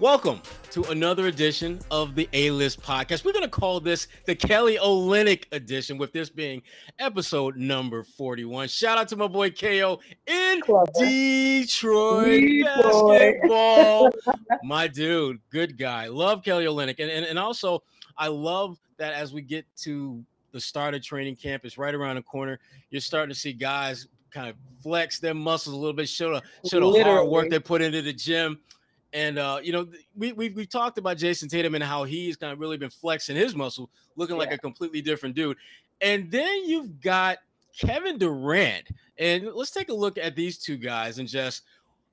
Welcome to another edition of the A-List podcast. We're going to call this the Kelly Olynyk edition, with this being episode number 41. Shout out to my boy KO in Detroit basketball. My dude, good guy. Love Kelly Olynyk. And also, I love that as we get to the start of training camp, it's right around the corner. You're starting to see guys kind of flex their muscles a little bit, show the hard work they put into the gym. And, we've talked about Jayson Tatum and how he's kind of really been flexing his muscle, looking like a completely different dude. And then you've got Kevin Durant. And let's take a look at these two guys. And just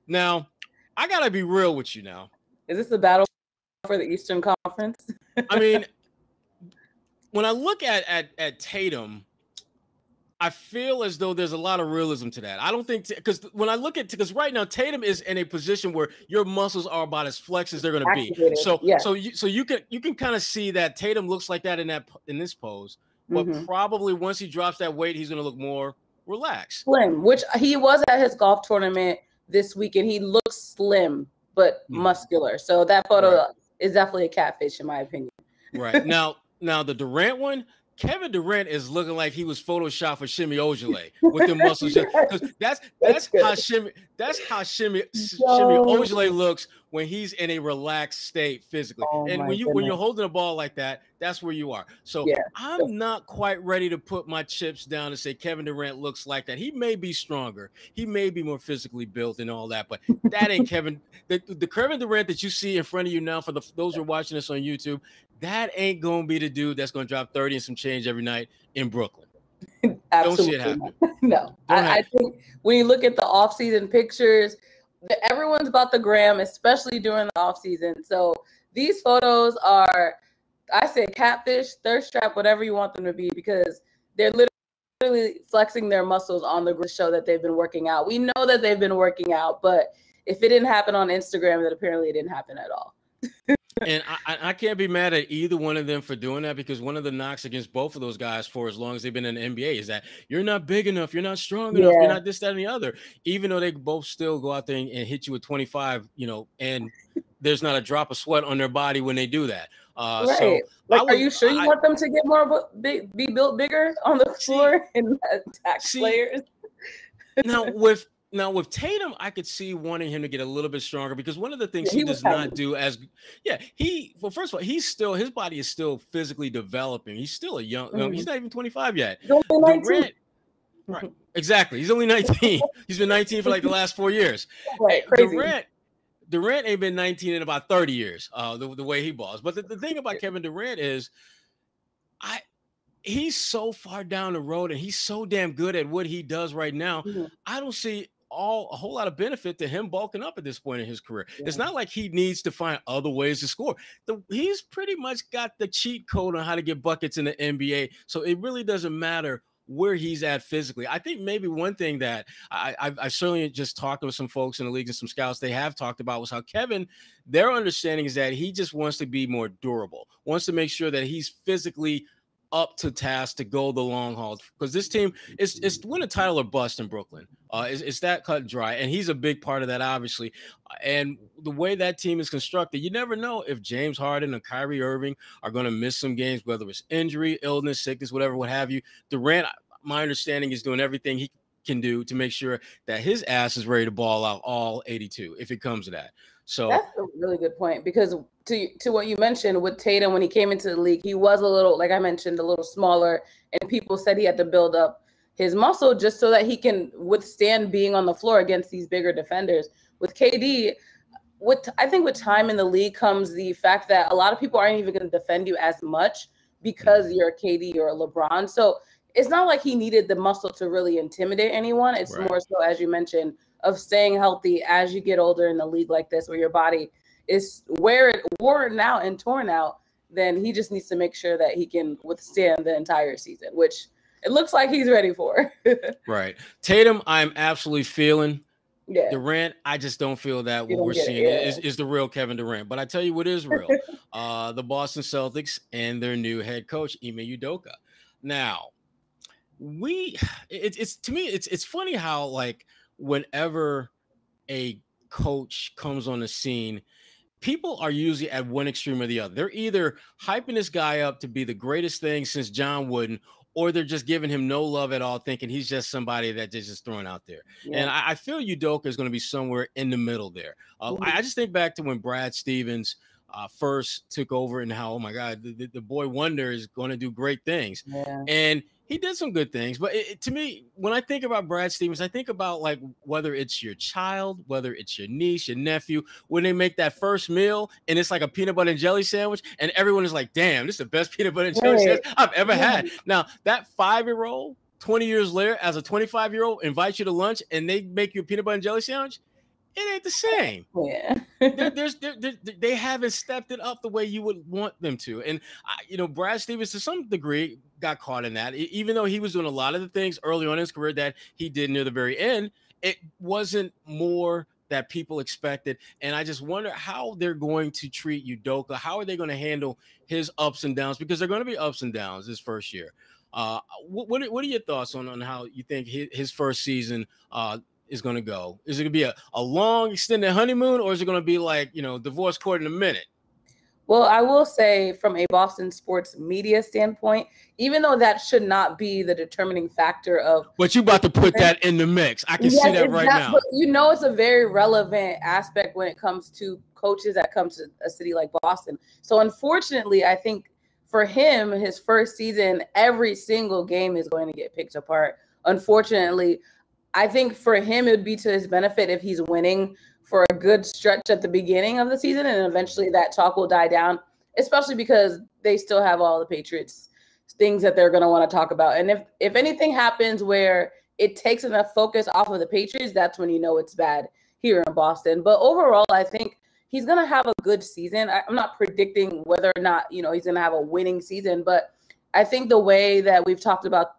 now, I got to be real with you now. Is this the battle for the Eastern Conference? I mean, when I look at Tatum, I feel as though there's a lot of realism to that. I don't think, because when I look at, because right now Tatum is in a position where your muscles are about as flex as they're going to be. So you can kind of see that Tatum looks like that in this pose, but probably once he drops that weight, he's going to look more relaxed. Slim, which he was at his golf tournament this weekend. He looks slim but muscular. So that photo is definitely a catfish in my opinion. Right. Now the Durant one, Kevin Durant is looking like he was photoshopped for Ime Udoka with the muscles. Because that's how Ime Udoka looks when he's in a relaxed state physically. And when you're holding a ball like that, that's where you are. So I'm not quite ready to put my chips down and say Kevin Durant looks like that. He may be stronger. He may be more physically built and all that, but that ain't Kevin. The Kevin Durant that you see in front of you now, for those who are watching this on YouTube, that ain't going to be the dude that's going to drop 30 and some change every night in Brooklyn. Absolutely. Don't see it happen. No. I think when you look at the offseason pictures, everyone's about the gram, especially during the offseason. So these photos are, I say catfish, thirst trap, whatever you want them to be, because they're literally flexing their muscles on the show that they've been working out. We know that they've been working out, but if it didn't happen on Instagram, then apparently it didn't happen at all. And I can't be mad at either one of them for doing that, because one of the knocks against both of those guys for as long as they've been in the NBA is that you're not big enough, you're not strong enough, you're not this, that, and the other. Even though they both still go out there and hit you with 25, and there's not a drop of sweat on their body when they do that. So are you sure you want them to get be built bigger on the floor and attack players? Now with Tatum, I could see wanting him to get a little bit stronger, because one of the things he does not do first of all, his body is still physically developing. He's still a young, he's not even 25 yet. Durant, right, exactly. He's only 19. He's been 19 for like the last 4 years. Right, crazy. Durant ain't been 19 in about 30 years, the way he balls. But the thing about Kevin Durant is he's so far down the road and he's so damn good at what he does right now. I don't see a whole lot of benefit to him bulking up at this point in his career. It's not like he needs to find other ways to score. He's pretty much got the cheat code on how to get buckets in the NBA. So it really doesn't matter where he's at physically. I think maybe one thing that I certainly just talked with some folks in the league and some scouts, they have talked about, was how Kevin, their understanding is that he just wants to be more durable, wants to make sure that he's physically up to task to go the long haul, because this team is win a title or bust in Brooklyn. It's that cut and dry, and he's a big part of that, obviously. And the way that team is constructed, you never know if James Harden and Kyrie Irving are going to miss some games, whether it's injury, illness, sickness, whatever, what have you. Durant, my understanding, is doing everything he can do to make sure that his ass is ready to ball out all 82 if it comes to that. So that's a really good point, because to what you mentioned with Tatum, when he came into the league, he was a little, like I mentioned, a little smaller, and people said he had to build up his muscle just so that he can withstand being on the floor against these bigger defenders. With KD, I think with time in the league comes the fact that a lot of people aren't even going to defend you as much because you're a KD or a LeBron. So it's not like he needed the muscle to really intimidate anyone. It's more so, as you mentioned, of staying healthy as you get older in the league like this, where your body is worn out and torn out. Then he just needs to make sure that he can withstand the entire season, which it looks like he's ready for. Right. Tatum, I'm absolutely feeling. Yeah. Durant, I just don't feel that what we're seeing is the real Kevin Durant. But I tell you what is real. The Boston Celtics and their new head coach, Ime Udoka. Now, to me, it's funny how, like, whenever a coach comes on the scene, people are usually at one extreme or the other. They're either hyping this guy up to be the greatest thing since John Wooden, or they're just giving him no love at all, thinking he's just somebody that they're just throwing out there. Yeah. And I feel Udoka is going to be somewhere in the middle there. I just think back to when Brad Stevens first took over and how, oh my God, the boy wonder is going to do great things. Yeah. And he did some good things. But to me, when I think about Brad Stevens, I think about like whether it's your child, whether it's your niece, your nephew, when they make that first meal and it's like a peanut butter and jelly sandwich and everyone is like, damn, this is the best peanut butter and jelly sandwich I've ever had. Now, that 5-year-old, 20 years later, as a 25-year-old, invites you to lunch and they make you a peanut butter and jelly sandwich, it ain't the same. Yeah. They haven't stepped it up the way you would want them to. And, Brad Stevens, to some degree, got caught in that. Even though he was doing a lot of the things early on in his career that he did near the very end, it wasn't more that people expected. And I just wonder how they're going to treat Udoka. How are they going to handle his ups and downs? Because they're going to be ups and downs this first year. What are your thoughts on how you think his first season is going to go? Is it going to be a long extended honeymoon, or is it going to be like, divorce court in a minute? Well, I will say from a Boston sports media standpoint, even though that should not be the determining factor of. But you about to put that in the mix. I can see that right now. But it's a very relevant aspect when it comes to coaches that come to a city like Boston. So unfortunately, I think for him, his first season, every single game is going to get picked apart. Unfortunately, I think for him, it would be to his benefit if he's winning for a good stretch at the beginning of the season, and eventually that talk will die down, especially because they still have all the Patriots things that they're going to want to talk about. And if anything happens where it takes enough focus off of the Patriots, that's when it's bad here in Boston. But overall, I think he's going to have a good season. I'm not predicting whether or not, he's going to have a winning season, but I think the way that we've talked about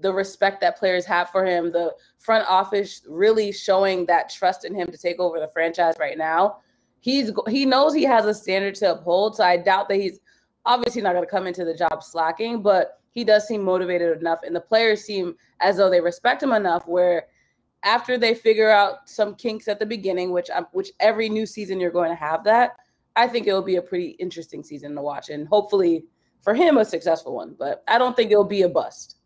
the respect that players have for him, the front office really showing that trust in him to take over the franchise right now. He knows he has a standard to uphold, so I doubt that he's obviously not going to come into the job slacking, but he does seem motivated enough, and the players seem as though they respect him enough where after they figure out some kinks at the beginning, which every new season you're going to have that, I think it'll be a pretty interesting season to watch, and hopefully for him a successful one, but I don't think it'll be a bust.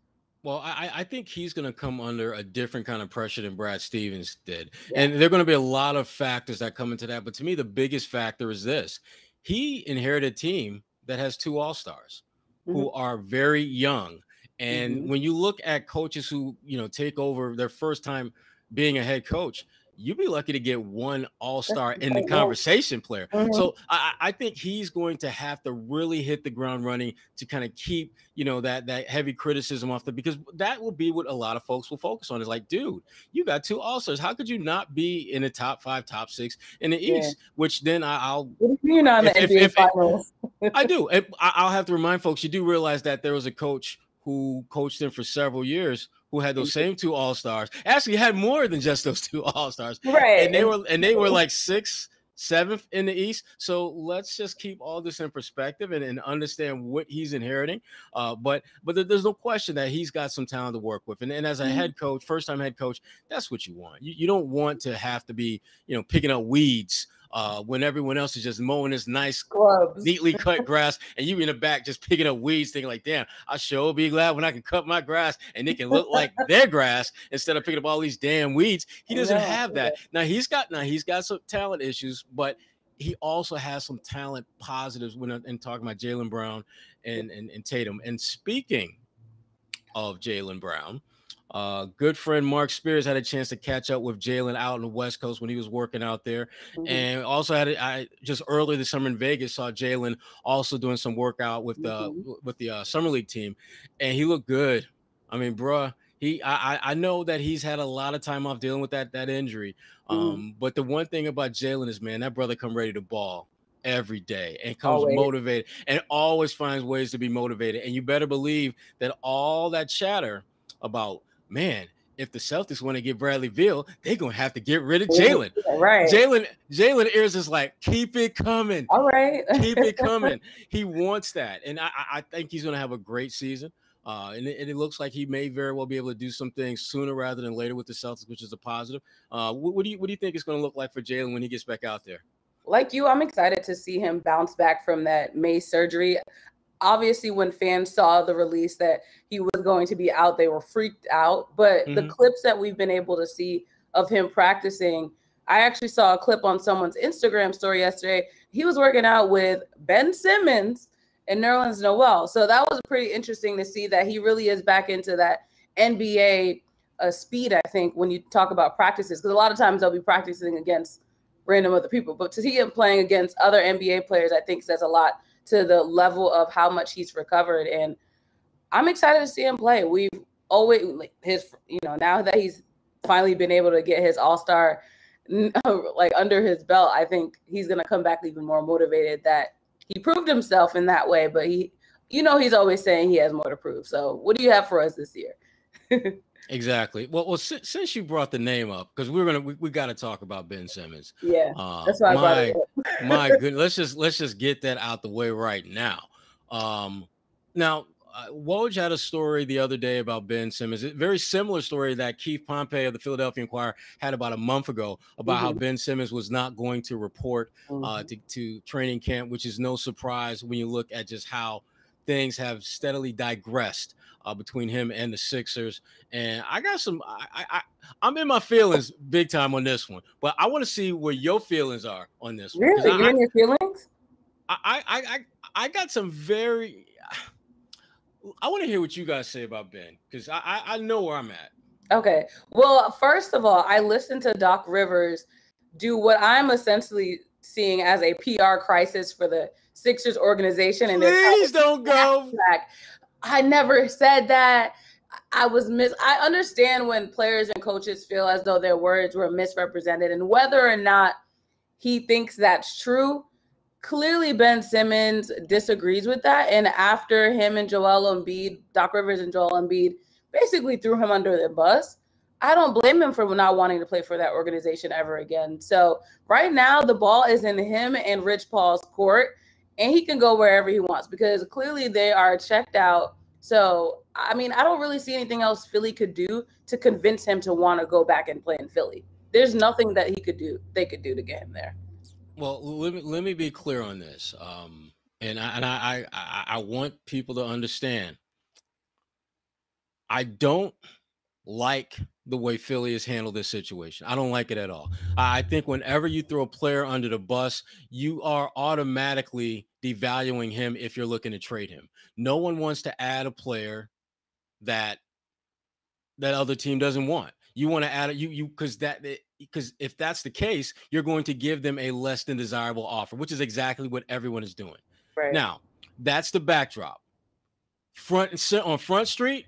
Well, I think he's going to come under a different kind of pressure than Brad Stevens did. Yeah. And there are going to be a lot of factors that come into that. But to me, the biggest factor is this. He inherited a team that has 2 All-Stars who are very young. And when you look at coaches who, take over their first time being a head coach, you'd be lucky to get 1 All-Star in the conversation player. So I think he's going to have to really hit the ground running to kind of keep, that heavy criticism off because that will be what a lot of folks will focus on is like, dude, you got 2 All-Stars. How could you not be in the top 5, top 6 in the East? Which then I'll. You're not in the NBA Finals. I do. I'll have to remind folks, you do realize that there was a coach who coached them for several years who had those same 2 All-Stars, actually had more than just those 2 All-Stars. Right. And they were like 6th, 7th in the East. So let's just keep all this in perspective and understand what he's inheriting. But there's no question that he's got some talent to work with. And as a head coach, first-time head coach, that's what you want. You don't want to have to be, picking up weeds when everyone else is just mowing this nice, neatly cut grass, and you in the back just picking up weeds, thinking like, damn, I sure be glad when I can cut my grass and it can look like their grass instead of picking up all these damn weeds. He doesn't have that. Now he's got some talent issues, but he also has some talent positives when I'm talking about Jaylen Brown and Tatum. And speaking of Jaylen Brown, good friend Mark Spears had a chance to catch up with Jaylen out on the West Coast when he was working out there. And also I just earlier this summer in Vegas saw Jaylen also doing some workout with the Summer League team, and he looked good. I mean, bruh, I know that he's had a lot of time off dealing with that injury. But the one thing about Jaylen is, man, that brother come ready to ball every day and comes motivated and always finds ways to be motivated. And you better believe that all that chatter about, man, if the Celtics want to get Bradley Beal, they're going to have to get rid of Jaylen. Right. Jaylen ears is like, keep it coming. All right. Keep it coming. He wants that. And I think he's going to have a great season. And it looks like he may very well be able to do some things sooner rather than later with the Celtics, which is a positive. What do you think it's going to look like for Jaylen when he gets back out there? Like you, I'm excited to see him bounce back from that May surgery. Obviously, when fans saw the release that he was going to be out, they were freaked out. But the clips that we've been able to see of him practicing, I actually saw a clip on someone's Instagram story yesterday. He was working out with Ben Simmons and Nerlens Noel. So that was pretty interesting to see that he really is back into that NBA speed, I think, when you talk about practices. Because a lot of times they'll be practicing against random other people. But to see him playing against other NBA players, I think says a lot to the level of how much he's recovered. And I'm excited to see him play. We've always, now that he's finally been able to get his all-star under his belt, I think he's going to come back even more motivated that he proved himself in that way. But he's always saying he has more to prove. So what do you have for us this year? Exactly. Well, since you brought the name up, because we got to talk about Ben Simmons. Yeah, that's why I brought it up. My goodness, let's just get that out the way right now. Woj had a story the other day about Ben Simmons, a very similar story that Keith Pompey of the Philadelphia Inquirer had about a month ago about how Ben Simmons was not going to report to training camp, which is no surprise when you look at just how things have steadily digressed between him and the Sixers. And I got I'm in my feelings big time on this one, but I want to see where your feelings are on this one. Really? You're in your feelings? I got some very, I want to hear what you guys say about Ben, because I know where I'm at. Okay. Well, first of all, I listened to Doc Rivers do what I'm essentially seeing as a PR crisis for the Sixers organization. And please don't go. I never said that. I understand when players and coaches feel as though their words were misrepresented, and whether or not he thinks that's true, clearly Ben Simmons disagrees with that. And after him and Joel Embiid, Doc Rivers and Joel Embiid basically threw him under the bus, I don't blame him for not wanting to play for that organization ever again. So right now the ball is in him and Rich Paul's court, and he can go wherever he wants because clearly they are checked out. So, I mean, I don't really see anything else Philly could do to convince him to want to go back and play in Philly. There's nothing that they could do to get him there. Well, let me be clear on this. And I want people to understand. I don't like the way Philly has handled this situation. I don't like it at all. I think whenever you throw a player under the bus, you are automatically devaluing him if you're looking to trade him. No one wants to add a player that other team doesn't want. You want to add it, because if that's the case, you're going to give them a less than desirable offer, which is exactly what everyone is doing. Right. Now, that's the backdrop. On Front Street,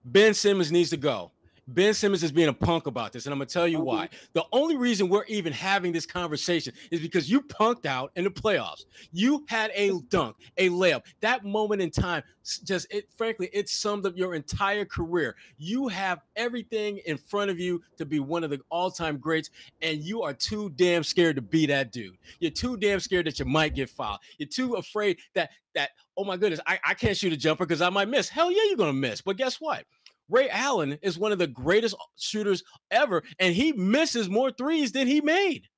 Ben Simmons needs to go. Ben Simmons is being a punk about this, and I'm going to tell you why. The only reason we're even having this conversation is because you punked out in the playoffs. You had a dunk, a layup. That moment in time, frankly, it summed up your entire career. You have everything in front of you to be one of the all-time greats, and you are too damn scared to be that dude. You're too damn scared that you might get fouled. You're too afraid that oh, my goodness, I can't shoot a jumper because I might miss. Hell yeah, you're going to miss. But guess what? Ray Allen is one of the greatest shooters ever, and he misses more threes than he made.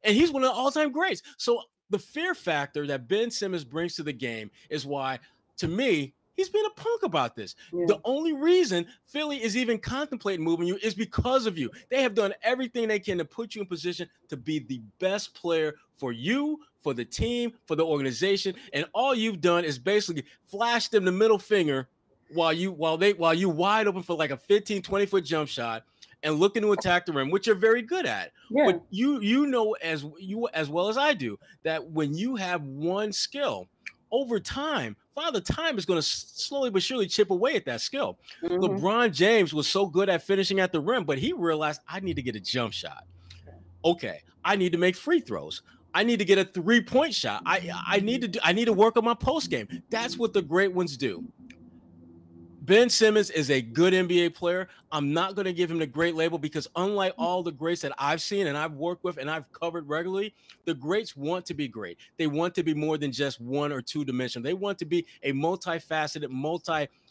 And he's one of the all-time greats. So the fear factor that Ben Simmons brings to the game is why, to me, he's been a punk about this. Yeah. The only reason Philly is even contemplating moving you is because of you. They have done everything they can to put you in position to be the best player for you, for the team, for the organization. And all you've done is basically flash them the middle finger while you wide open for like a 15, 20-foot jump shot and looking to attack the rim, which you're very good at. Yeah. But you know as well as I do that when you have one skill, over time, Father Time is going to slowly but surely chip away at that skill. Mm-hmm. LeBron James was so good at finishing at the rim, but he realized I need to get a jump shot. Okay, I need to make free throws. I need to get a 3-point shot. I need to work on my post game. That's what the great ones do. Ben Simmons is a good NBA player. I'm not going to give him the great label because unlike all the greats that I've seen and I've worked with and I've covered regularly, the greats want to be great. They want to be more than just one or two dimensional. They want to be a multifaceted,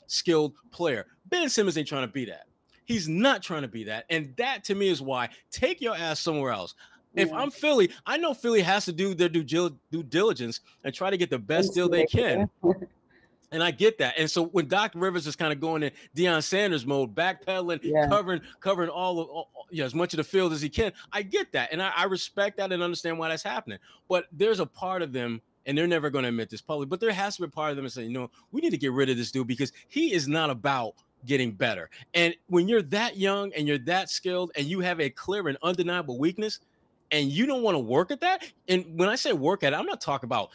skilled player. Ben Simmons ain't trying to be that. He's not trying to be that. And that, to me, is why take your ass somewhere else. If I'm Philly, I know Philly has to do their due diligence and try to get the best deal they can. And I get that. And so when Doc Rivers is kind of going in Deion Sanders mode, backpedaling, covering all as much of the field as he can, I get that. And I respect that and understand why that's happening. But there's a part of them, and they're never going to admit this publicly, but there has to be a part of them that say, we need to get rid of this dude because he is not about getting better. And when you're that young and you're that skilled and you have a clear and undeniable weakness and you don't want to work at that, and when I say work at it, I'm not talking about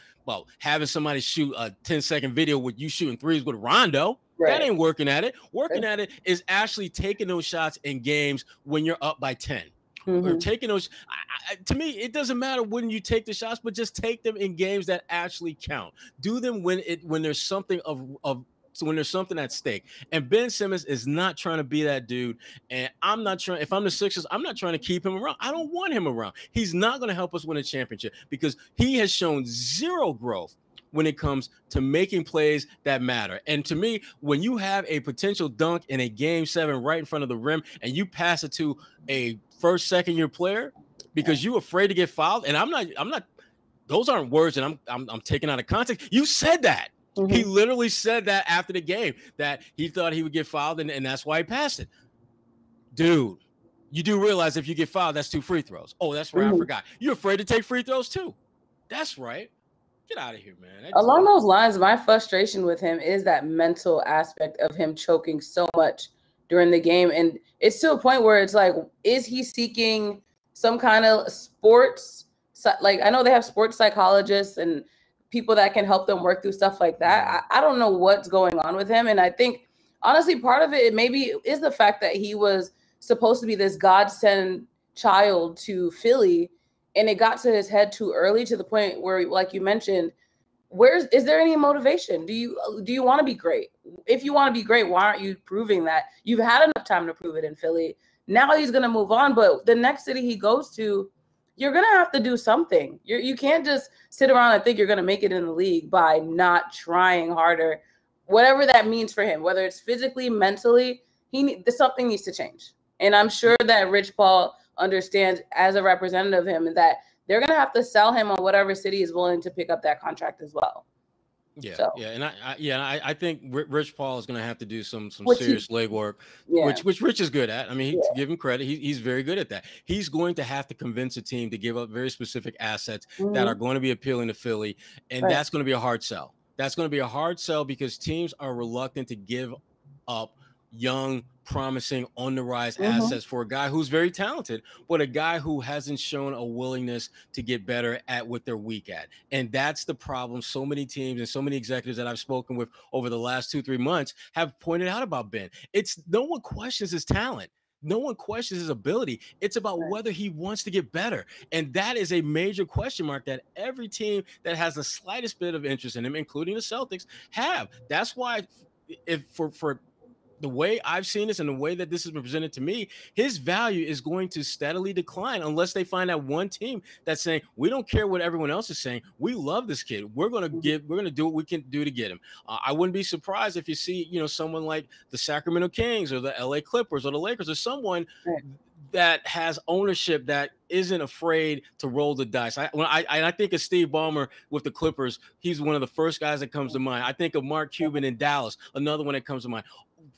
having somebody shoot a 10-second video with you shooting threes with Rondo. Right. That ain't working at it. Working at it is actually taking those shots in games when you're up by 10. Or taking those, to me, it doesn't matter when you take the shots, but just take them in games that actually count. Do them when there's something so when there's something at stake. And Ben Simmons is not trying to be that dude. And I'm not trying, if I'm the Sixers, I'm not trying to keep him around. I don't want him around. He's not going to help us win a championship because he has shown zero growth when it comes to making plays that matter. And to me, when you have a potential dunk in a game 7 right in front of the rim and you pass it to a first, second year player because you're afraid to get fouled, and I'm not, those aren't words that I'm taking out of context. You said that. He literally said that after the game, that he thought he would get fouled, and that's why he passed it. Dude, you do realize if you get fouled, that's 2 free throws. Oh, that's right. I forgot. You're afraid to take free throws too. That's right. Get out of here, man. Along those lines, my frustration with him is that mental aspect of him choking so much during the game. And it's to a point where it's like, is he seeking some kind of sports? Like, I know they have sports psychologists and people that can help them work through stuff like that. I don't know what's going on with him. And I think, honestly, part of it maybe is the fact that he was supposed to be this godsend child to Philly, and it got to his head too early to the point where, like you mentioned, is there any motivation? Do you want to be great? If you want to be great, why aren't you proving that? You've had enough time to prove it in Philly. Now he's going to move on, but the next city he goes to, you're going to have to do something. You can't just sit around and think you're going to make it in the league by not trying harder, whatever that means for him, whether it's physically, mentally, something needs to change. And I'm sure that Rich Paul understands as a representative of him that they're going to have to sell him on whatever city is willing to pick up that contract as well. Yeah, so. And I think Rich Paul is going to have to do some serious legwork, which Rich is good at. I mean, to give him credit, he's very good at that. He's going to have to convince a team to give up very specific assets that are going to be appealing to Philly, and that's going to be a hard sell. That's going to be a hard sell because teams are reluctant to give up young, promising, on the rise assets for a guy who's very talented, but a guy who hasn't shown a willingness to get better at what they're weak at. And that's the problem so many teams and so many executives that I've spoken with over the last 2-3 months have pointed out about Ben. It's no one questions his talent. No one questions his ability. It's about whether he wants to get better. And that is a major question mark that every team that has the slightest bit of interest in him, including the Celtics, have. That's why for the way I've seen this and the way that this has been presented to me, his value is going to steadily decline unless they find that one team that's saying, we don't care what everyone else is saying. We love this kid. We're going to do what we can do to get him. I wouldn't be surprised if you see, someone like the Sacramento Kings or the LA Clippers or the Lakers or someone that has ownership that isn't afraid to roll the dice. I think of Steve Ballmer with the Clippers. He's one of the first guys that comes to mind. I think of Mark Cuban in Dallas, another one that comes to mind.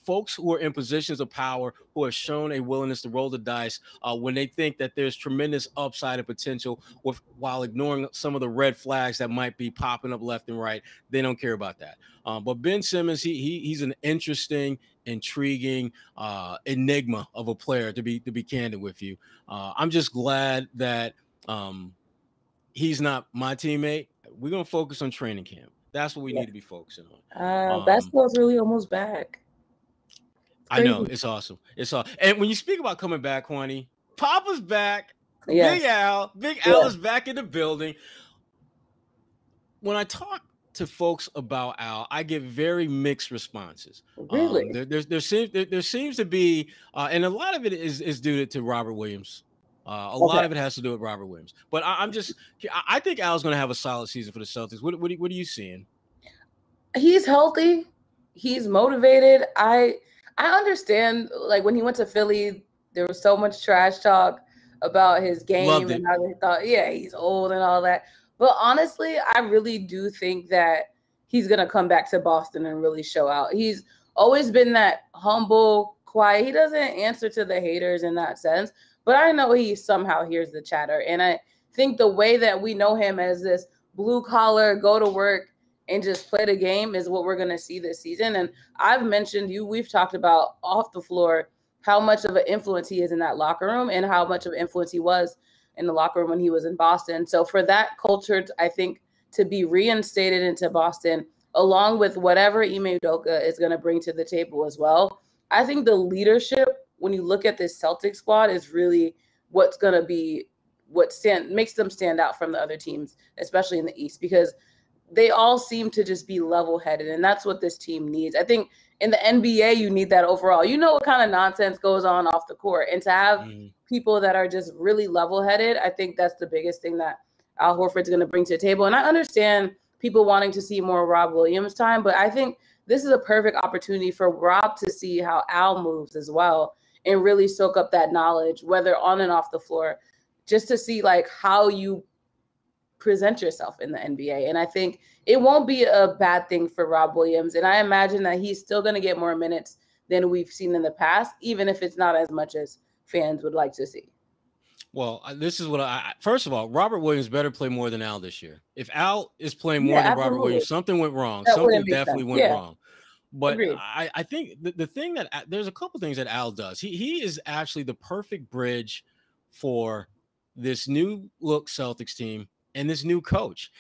Folks who are in positions of power who have shown a willingness to roll the dice when they think that there's tremendous upside and potential while ignoring some of the red flags that might be popping up left and right. They don't care about that. But Ben Simmons, he's an interesting, intriguing enigma of a player, to be candid with you. I'm just glad that he's not my teammate. We're going to focus on training camp. That's what we need to be focusing on. Basketball's really almost back. I know. It's awesome. And when you speak about coming back, Kwani, Papa's back. Yes. Big Al is back in the building. When I talk to folks about Al, I get very mixed responses. Really? There seems to be, and a lot of it is due to Robert Williams. A lot of it has to do with Robert Williams. But I think Al's going to have a solid season for the Celtics. What are you seeing? He's healthy. he's motivated. I understand, like, when he went to Philly, there was so much trash talk about his game and how they thought, yeah, he's old and all that. But honestly, I really do think that he's going to come back to Boston and really show out. He's always been that humble, quiet. He doesn't answer to the haters in that sense, but I know he somehow hears the chatter. And I think the way that we know him as this blue collar, go to work and just play the game is what we're going to see this season. And I've mentioned we've talked about off the floor how much of an influence he is in that locker room and how much of an influence he was in the locker room when he was in Boston. So for that culture, I think, to be reinstated into Boston, along with whatever Ime Udoka is going to bring to the table as well, I think the leadership, when you look at this Celtics squad, is really what's going to be what makes them stand out from the other teams, especially in the East, because they all seem to just be level-headed, and that's what this team needs. I think in the NBA, you need that overall. You know what kind of nonsense goes on off the court, and to have people that are just really level-headed, I think that's the biggest thing that Al Horford's going to bring to the table. And I understand people wanting to see more Rob Williams time, but I think this is a perfect opportunity for Rob to see how Al moves as well and really soak up that knowledge, whether on and off the floor, just to see like how you present yourself in the NBA. And I think it won't be a bad thing for Rob Williams. And I imagine that he's still going to get more minutes than we've seen in the past, even if it's not as much as fans would like to see. Well, this is what first of all, Robert Williams better play more than Al this year. If Al is playing more than Robert Williams, something went wrong. Something definitely went wrong. But I think the thing that there's a couple things that Al does. He is actually the perfect bridge for this new look Celtics team and this new coach.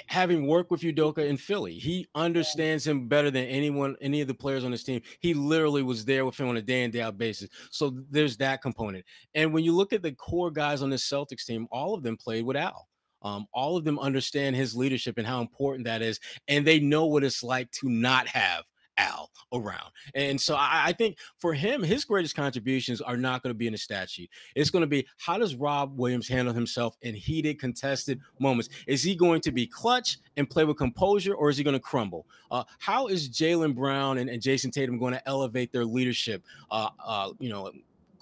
Having worked with Udoka in Philly, he understands him better than any of the players on this team. He literally was there with him on a day in, day out basis. So there's that component. And when you look at the core guys on this Celtics team, all of them played with Al. All of them understand his leadership and how important that is. And they know what it's like to not have Al around. And so I think for him, his greatest contributions are not going to be in the stat sheet. It's going to be, how does Rob Williams handle himself in heated, contested moments? Is he going to be clutch and play with composure, or is he going to crumble? How is Jaylen Brown and Jayson Tatum going to elevate their leadership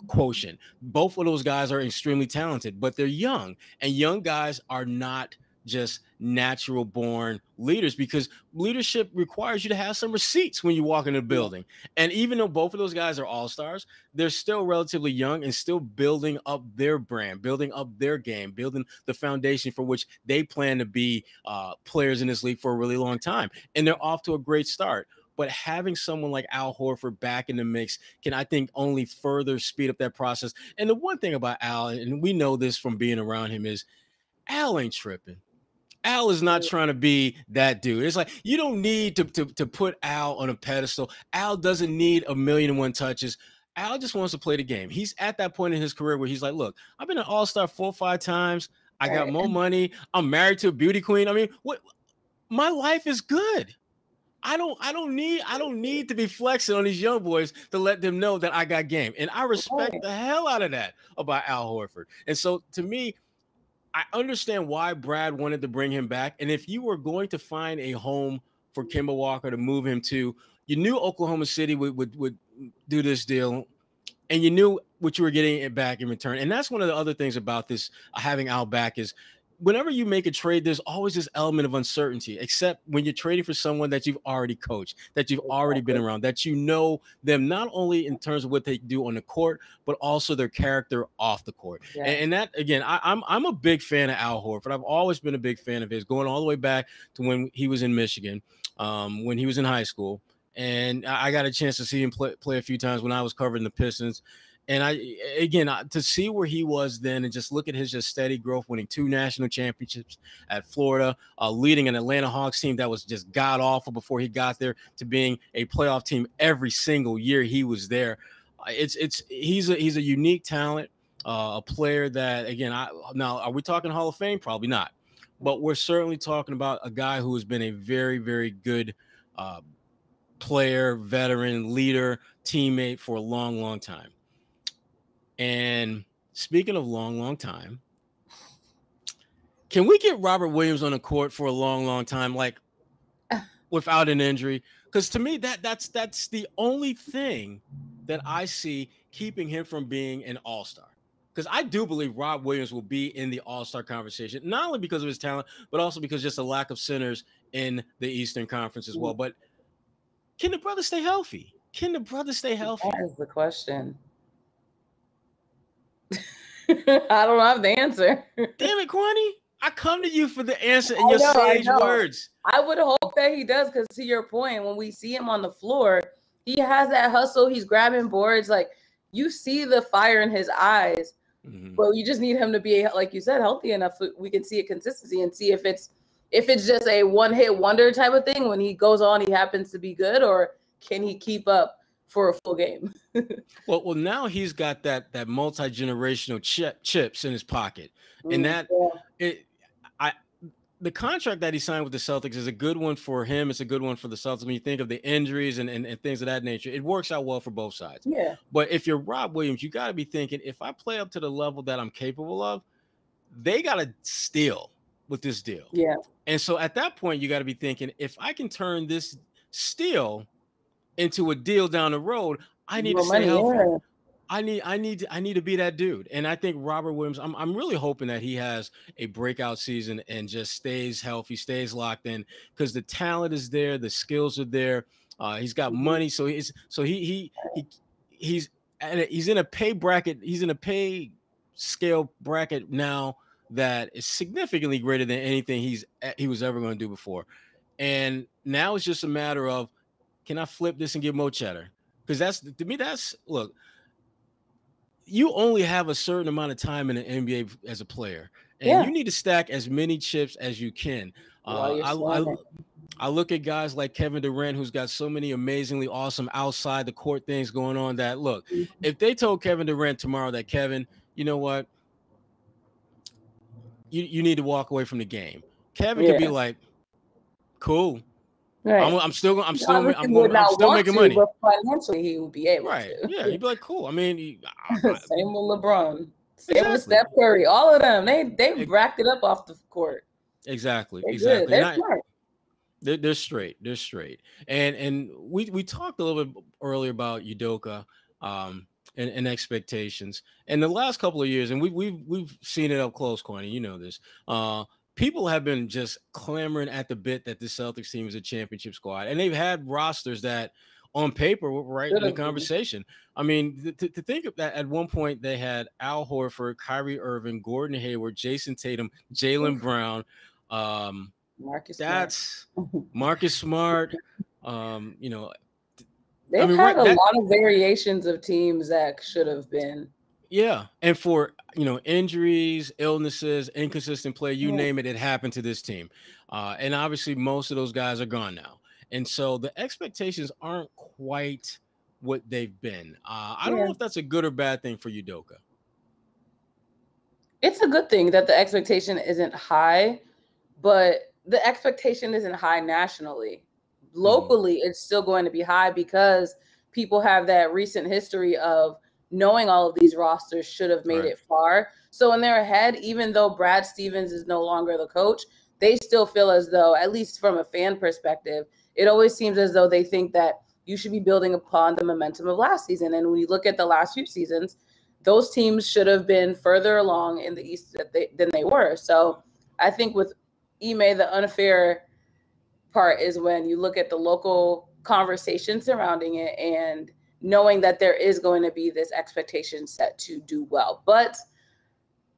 quotient? Both of those guys are extremely talented, but they're young, and young guys are not just natural born leaders, because leadership requires you to have some receipts when you walk in a building. And even though both of those guys are all-stars, they're still relatively young and still building up their brand, building up their game, building the foundation for which they plan to be players in this league for a really long time. And they're off to a great start. But having someone like Al Horford back in the mix can, I think, only further speed up that process. And the one thing about Al, and we know this from being around him, is Al ain't tripping. Al is not trying to be that dude. It's like, you don't need to put Al on a pedestal. Al doesn't need 1,000,001 touches. Al just wants to play the game. He's at that point in his career where he's like, look, I've been an all-star 4 or 5 times. I got more money. I'm married to a beauty queen. I mean, what? My life is good. I don't need to be flexing on these young boys to let them know that I got game. And I respect the hell out of that about Al Horford. And so to me, I understand why Brad wanted to bring him back. And if you were going to find a home for Kemba Walker to move him to, you knew Oklahoma City would do this deal, and you knew what you were getting it back in return. And that's one of the other things about this, having Al back, is whenever you make a trade, there's always this element of uncertainty, except when you're trading for someone that you've already coached, that you've already been around, that you know them not only in terms of what they do on the court, but also their character off the court. Yeah. And that, again, I'm a big fan of Al Horford. I've always been a big fan of his, going all the way back to when he was in Michigan, when he was in high school. And I got a chance to see him play a few times when I was covering the Pistons. And to see where he was then and just look at his just steady growth, winning 2 national championships at Florida, leading an Atlanta Hawks team that was just god awful before he got there, to being a playoff team every single year he was there. He's a unique talent, a player that, again, now are we talking Hall of Fame? Probably not, but we're certainly talking about a guy who has been a very, very good player, veteran, leader, teammate for a long, long time. And speaking of long, long time, can we get Robert Williams on the court for a long, long time, like without an injury? Because to me, that's the only thing that I see keeping him from being an all-star. Because I do believe Rob Williams will be in the all-star conversation, not only because of his talent, but also because just a lack of centers in the Eastern Conference as well. But can the brother stay healthy? Can the brother stay healthy? That is the question. I don't have the answer. Damn it, Kwani. I come to you for the answer in your sage words. I would hope that he does, because to your point, when we see him on the floor, he has that hustle. He's grabbing boards. Like, you see the fire in his eyes. But you just need him to be, like you said, healthy enough so we can see a consistency and see if it's just a one-hit wonder type of thing. When he goes on, he happens to be good, or can he keep up for a full game? well, now he's got that multi-generational chips in his pocket, and the contract that he signed with the Celtics is a good one for him. It's a good one for the Celtics. When you think of the injuries and things of that nature, it works out well for both sides. Yeah. But if you're Rob Williams, you got to be thinking, if I play up to the level that I'm capable of, they got to steal with this deal. Yeah. And so at that point, you got to be thinking, if I can turn this steal into a deal down the road, I need to stay healthy. Yeah. I need to be that dude. And I think Robert Williams, I'm really hoping that he has a breakout season and just stays healthy, stays locked in, because the talent is there, the skills are there. He's got money, so he's in a pay bracket. He's in a pay scale bracket now that is significantly greater than anything he was ever going to do before. And now it's just a matter of, can I flip this and get more cheddar? Because look, you only have a certain amount of time in the NBA as a player, and you need to stack as many chips as you can. I look at guys like Kevin Durant, who's got so many amazingly awesome outside the court things going on that, look, if they told Kevin Durant tomorrow that, Kevin, you know what, you need to walk away from the game, Kevin could be like, cool. Right. I'm still making money. But financially, he would be able to. Yeah, he'd be like, cool. I mean, same with LeBron, same with Steph Curry, all of them. They racked it up off the court. Exactly. They're smart. They're straight. They're straight. And we talked a little bit earlier about Udoka and expectations. And the last couple of years, and we've seen it up close, Kwani, you know this. People have been just clamoring at the bit that the Celtics team is a championship squad. And they've had rosters that on paper were right in the conversation. I mean, to think of that, at one point they had Al Horford, Kyrie Irving, Gordon Hayward, Jayson Tatum, Jaylen Brown, Marcus Smart. They've had a lot of variations of teams that should have been. Yeah, and for injuries, illnesses, inconsistent play, you name it, it happened to this team. And obviously most of those guys are gone now. And so the expectations aren't quite what they've been. I don't know if that's a good or bad thing for Udoka. It's a good thing that the expectation isn't high, but the expectation isn't high nationally. Locally, it's still going to be high because people have that recent history of knowing all of these rosters should have made it far. So in their head, even though Brad Stevens is no longer the coach, they still feel as though, at least from a fan perspective, it always seems as though they think that you should be building upon the momentum of last season. And when you look at the last few seasons, those teams should have been further along in the East than they were. So I think with Ime, the unfair part is when you look at the local conversation surrounding it and knowing that there is going to be this expectation set to do well. But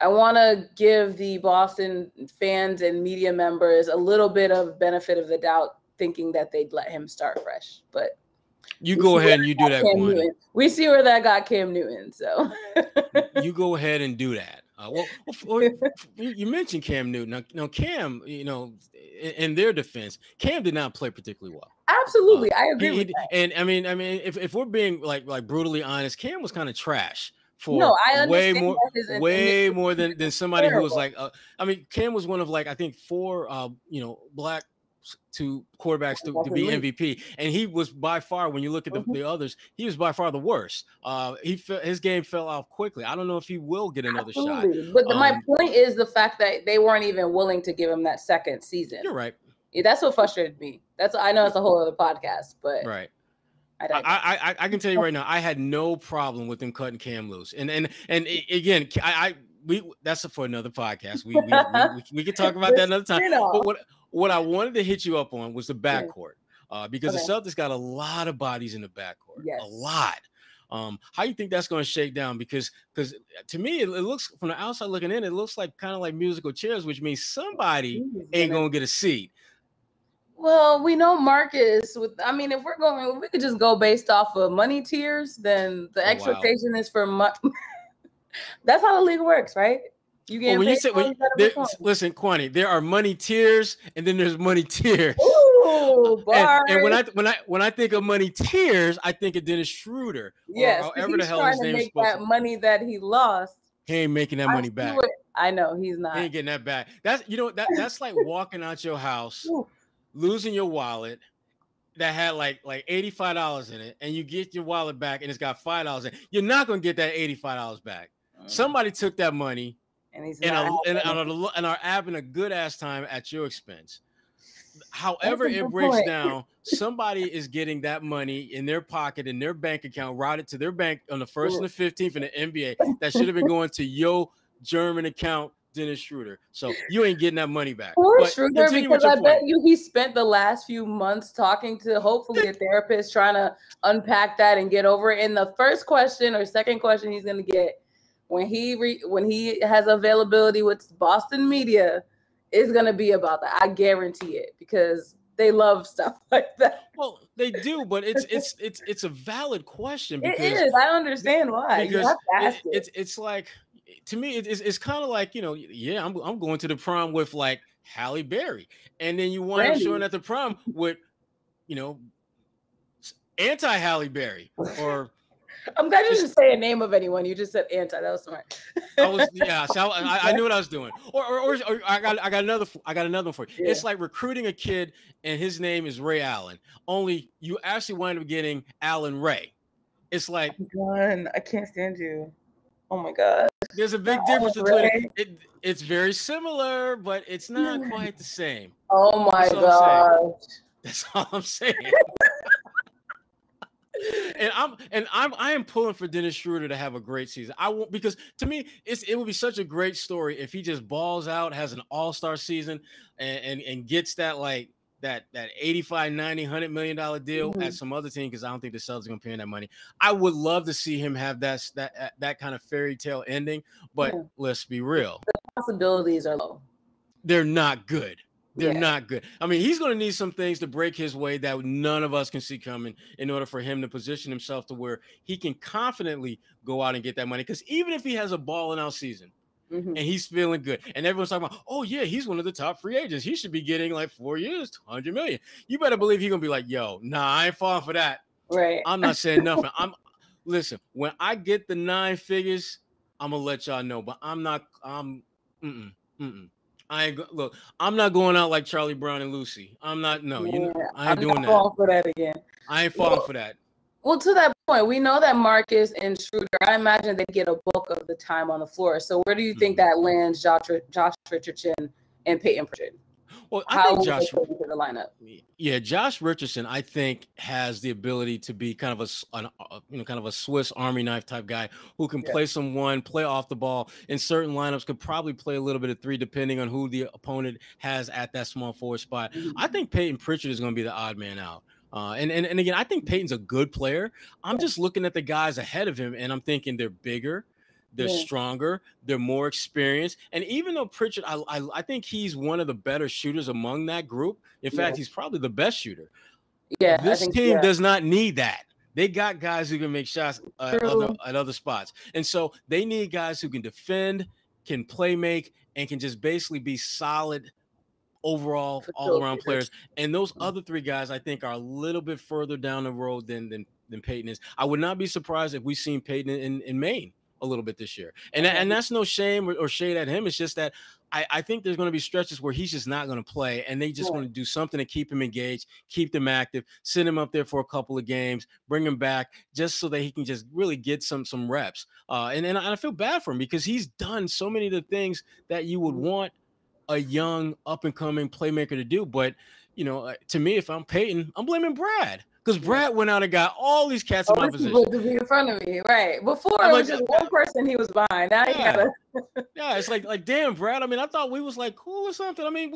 I want to give the Boston fans and media members a little bit of benefit of the doubt, thinking that they'd let him start fresh. But you go ahead and you do that, Kwani. We see where that got Cam Newton. So you go ahead and do that. You mentioned Cam Newton. Now Cam, in their defense, Cam did not play particularly well. Absolutely, I agree with that. And I mean, if we're being like brutally honest, Cam was kind of trash for way more than somebody who was like. Cam was one of I think 4 black to quarterbacks to be MVP, and he was by far, when you look at the others, he was by far the worst. His game fell off quickly. I don't know if he will get another shot. But my point is the fact that they weren't even willing to give him that second season. You're right. Yeah, that's what frustrated me. I know it's a whole other podcast, but right. I can tell you right now, I had no problem with them cutting Cam loose. And again, that's for another podcast. We can talk about that another time. But what I wanted to hit you up on was the backcourt. Because the Celtics got a lot of bodies in the backcourt. Yes. A lot. How you think that's going to shake down? Because to me, it looks from the outside looking in, it looks like kind of like musical chairs, which means somebody ain't going to get a seat. Well, we know Marcus. If we could just go based off of money tiers, then the expectation is for That's how the league works, right? You get listen, Kwani, there are money tiers and then there's money tiers. Ooh, and when I think of money tiers, I think of Dennis Schroeder. Yes, however the hell his name is supposed to. That money that he lost. He ain't making that money back. I know he's not. He ain't getting that back. That's like walking out your house, losing your wallet that had like $85 in it, and you get your wallet back and it's got $5 in it. You're not gonna get that $85 back. Somebody took that money and are having a good ass time at your expense. However it breaks down, somebody is getting that money in their pocket, in their bank account, routed to their bank on the 1st and the 15th in the NBA that should have been going to your German account, Dennis Schroeder. So you ain't getting that money back. Poor Schroeder, because I bet you he spent the last few months talking to hopefully a therapist trying to unpack that and get over it. And the first question or second question he's going to get when he has availability with Boston media is going to be about that. I guarantee it, because they love stuff like that. Well, they do, but it's a valid question. Because, it is. I understand why. Because it's like, to me, it's kind of like, I'm going to the prom with like Halle Berry, and then you wind up showing at the prom with, anti-Halle Berry or. I'm glad you didn't say a name of anyone. You just said anti. That was smart. I knew what I was doing. Or I got another one for you. Yeah. It's like recruiting a kid and his name is Ray Allen. Only you actually wind up getting Allen Ray. It's like, I can't stand you. Oh my God. There's a big difference between it. It's very similar, but it's not quite the same. Oh my God. That's all I'm saying. I am pulling for Dennis Schroeder to have a great season. I won't, because to me it would be such a great story if he just balls out, has an all-star season, and gets that like that 85, 90, $100 million deal at some other team, because I don't think the Celtics are gonna pay him that money. I would love to see him have that kind of fairy tale ending, but let's be real. The possibilities are low. They're not good. They're not good. I mean, he's going to need some things to break his way that none of us can see coming in order for him to position himself to where he can confidently go out and get that money. Because even if he has a balling out season and he's feeling good, and everyone's talking about, oh yeah, he's one of the top free agents, he should be getting like 4 years, $200 million. You better believe he's going to be like, yo, nah, I ain't falling for that. Right. I'm not saying nothing. Listen, when I get the 9 figures, I'm going to let y'all know, but I'm not, look, I'm not going out like Charlie Brown and Lucy. I'm not, I ain't doing that. Falling for that again. I ain't falling for that. Well, to that point, we know that Marcus and Schroeder, I imagine they get a bulk of the time on the floor. So where do you think that lands Josh Richardson and Peyton Pritchard? Well, I think Josh to the lineup. Yeah, Josh Richardson, I think, has the ability to be kind of a Swiss Army knife type guy who can play play off the ball. In certain lineups, could probably play a little bit of 3 depending on who the opponent has at that small forward spot. I think Peyton Pritchard is going to be the odd man out. And again, I think Peyton's a good player. I'm just looking at the guys ahead of him, and I'm thinking they're bigger. They're stronger. They're more experienced. And even though Pritchard, I think he's one of the better shooters among that group. In fact, he's probably the best shooter. Yeah, this team does not need that. They got guys who can make shots at other spots. And so they need guys who can defend, can play make, and can just basically be solid overall, all-around players. And those other 3 guys, I think, are a little bit further down the road than Peyton is. I would not be surprised if we've seen Peyton in Maine a little bit this year. And that's no shame or shade at him. It's just that I think there's going to be stretches where he's just not going to play, and they just want to do something to keep him engaged, keep them active, send him up there for a couple of games, bring him back just so that he can just really get some reps. And I feel bad for him because he's done so many of the things that you would want a young up and coming playmaker to do. But to me, if I'm Peyton, I'm blaming Brad. Because Brad went out and got all these cats in my position. To be in front of me, right? Before it was just one person he was behind. Now he gotta. It's like damn, Brad. I mean, I thought we was like cool or something. I mean,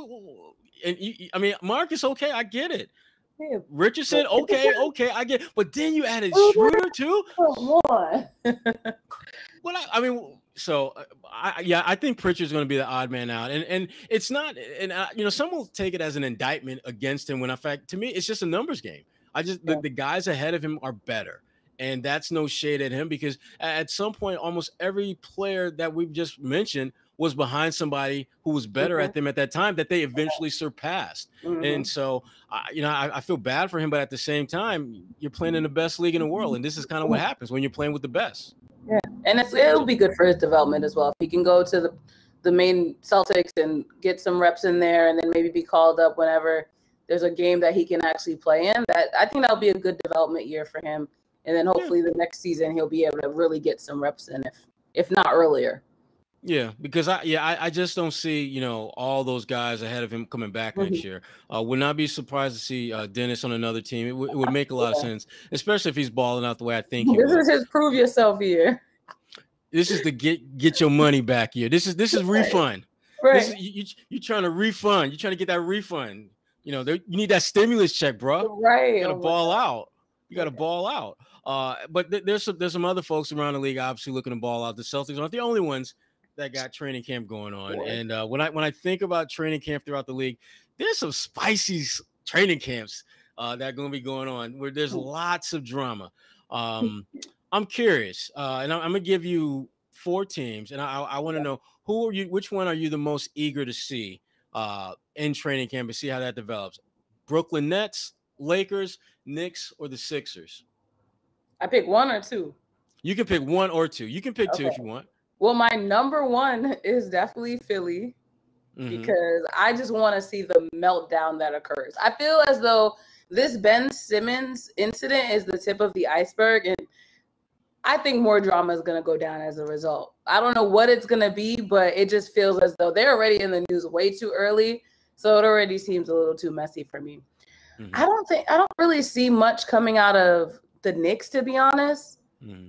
Marcus, okay, I get it. Yeah. Richardson, okay, I get it. But then you added Schroeder too. Come on. I think Pritchard's going to be the odd man out, and it's not, and some will take it as an indictment against him when in fact to me it's just a numbers game. The guys ahead of him are better, and that's no shade at him because at some point almost every player that we've just mentioned was behind somebody who was better at them at that time that they eventually surpassed. And so I feel bad for him, but at the same time you're playing in the best league in the world, and this is kind of what happens when you're playing with the best. Yeah, and it'll be good for his development as well if he can go to the main Celtics and get some reps in there, and then maybe be called up whenever there's a game that he can actually play in. That I think that'll be a good development year for him. And then hopefully the next season he'll be able to really get some reps in, if not earlier. Yeah, because I just don't see all those guys ahead of him coming back next year. Would not be surprised to see Dennis on another team. It would make a lot of sense, especially if he's balling out the way I think he This is his prove yourself year. This is the get your money back year. This is refund. Right. You're trying to refund. You're trying to get that refund. You need that stimulus check, bro. Right. You got to ball out. You got to ball out. But there's some other folks around the league obviously looking to ball out. The Celtics aren't the only ones that got training camp going on. Yeah. And when I think about training camp throughout the league, there's some spicy training camps that are going to be going on where there's lots of drama. I'm curious, and I'm going to give you 4 teams, and I want to know which one are you the most eager to see in training camp and see how that develops? Brooklyn Nets, Lakers, Knicks, or the Sixers? I pick 1 or 2. You can pick 1 or 2. You can pick 2 if you want. Well, my number 1 is definitely Philly because I just want to see the meltdown that occurs. I feel as though this Ben Simmons incident is the tip of the iceberg, and I think more drama is going to go down as a result. I don't know what it's going to be, but it just feels as though they're already in the news way too early, so it already seems a little too messy for me. I don't really see much coming out of the Knicks, to be honest.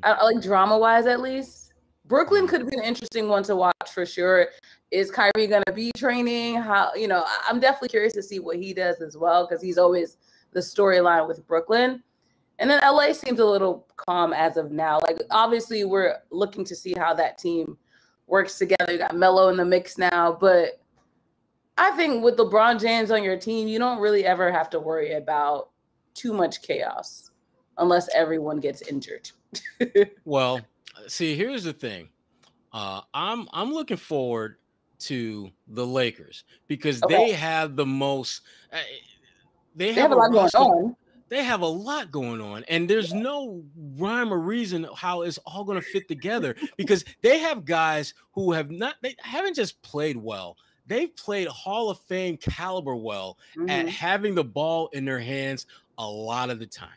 I like drama-wise, at least. Brooklyn could be an interesting one to watch for sure. Is Kyrie going to be training? I'm definitely curious to see what he does as well because he's always the storyline with Brooklyn. And then LA seems a little calm as of now. Like, obviously, we're looking to see how that team works together. You got Melo in the mix now. But I think with LeBron James on your team, you don't really ever have to worry about too much chaos unless everyone gets injured. Well, see, here's the thing. I'm looking forward to the Lakers because they have the most. They have a lot going on. They have a lot going on, and there's no rhyme or reason how it's all going to fit together because they have guys who they haven't just played well. They've played Hall of Fame caliber well at having the ball in their hands a lot of the time.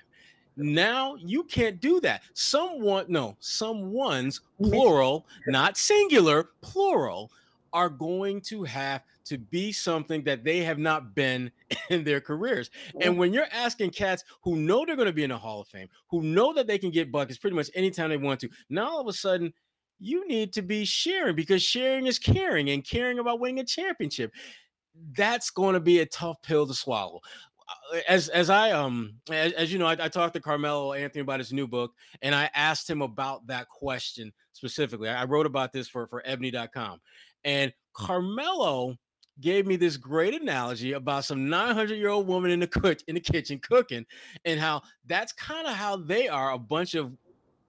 Now you can't do that. Someone's plural, not singular, plural, are going to have to be something that they have not been in their careers. And when you're asking cats who know they're going to be in the Hall of Fame, who know that they can get buckets pretty much anytime they want to, now all of a sudden you need to be sharing because sharing is caring and caring about winning a championship. That's going to be a tough pill to swallow. As you know, I talked to Carmelo Anthony about his new book, and I asked him about that question specifically. I wrote about this for ebony.com, and Carmelo gave me this great analogy about some 900-year-old woman in the kitchen cooking, and how that's kind of how they are, a bunch of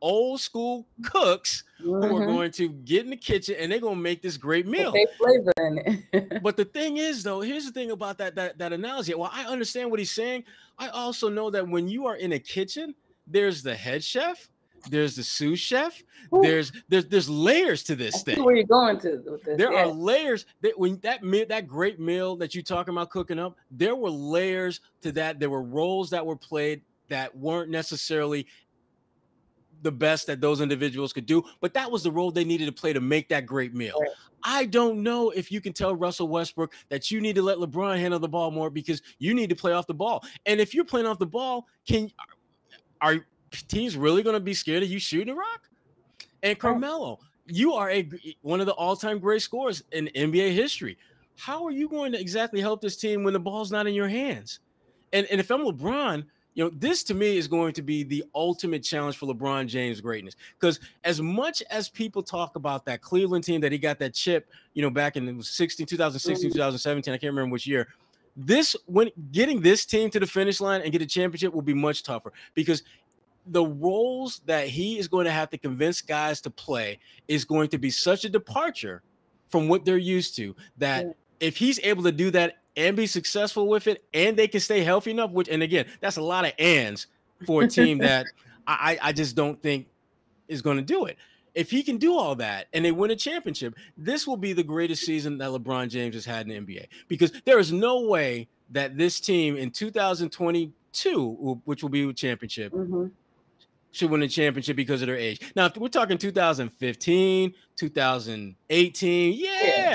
old school cooks who are going to get in the kitchen and they're going to make this great meal. They flavor in it. But the thing is, though, here's the thing about that analogy. Well, I understand what he's saying. I also know that when you are in a kitchen, there's the head chef, there's the sous chef, there's layers to this thing. Where you going to with this? There are layers that great meal that you're talking about cooking up, there were layers to that. There were roles that were played that weren't necessarily the best that those individuals could do, but that was the role they needed to play to make that great meal. Right. I don't know if you can tell Russell Westbrook that you need to let LeBron handle the ball more because you need to play off the ball. And if you're playing off the ball, are teams really going to be scared of you shooting a rock? And Carmelo, you are one of the all-time great scorers in NBA history. How are you going to exactly help this team when the ball's not in your hands? And if I'm LeBron, this to me is going to be the ultimate challenge for LeBron James' greatness. Because as much as people talk about that Cleveland team that he got that chip, back in 2016, 2017, I can't remember which year. When getting this team to the finish line and get a championship will be much tougher because the roles that he is going to have to convince guys to play is going to be such a departure from what they're used to that if he's able to do that and be successful with it and they can stay healthy enough, and again, that's a lot of ands for a team that I just don't think is going to do it. If he can do all that and they win a championship, this will be the greatest season that LeBron James has had in the NBA because there is no way that this team in 2022, which will be a championship, should win a championship because of their age. Now, if we're talking 2015, 2018,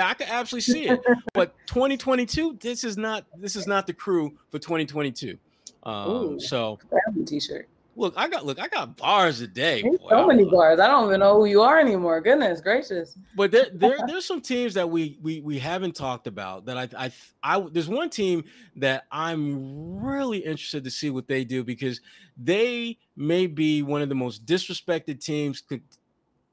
I could absolutely see it. But 2022, this is not the crew for 2022. So t-shirt. Look, I got bars today. So many bars. I don't even know who you are anymore. Goodness gracious. But there's some teams that we haven't talked about that I there's one team that I'm really interested to see what they do because they may be one of the most disrespected teams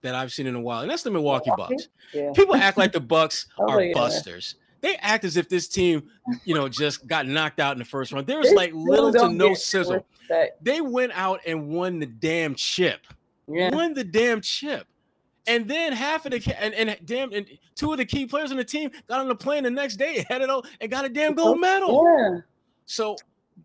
that I've seen in a while, and that's the Milwaukee Bucks. Yeah. People act like the Bucks are busters. They act as if this team, just got knocked out in the first round. There was like little to no sizzle. They went out and won the damn chip. Yeah. Won the damn chip. And then half of the and two of the key players on the team got on the plane the next day, headed out and got a damn gold medal. Yeah. So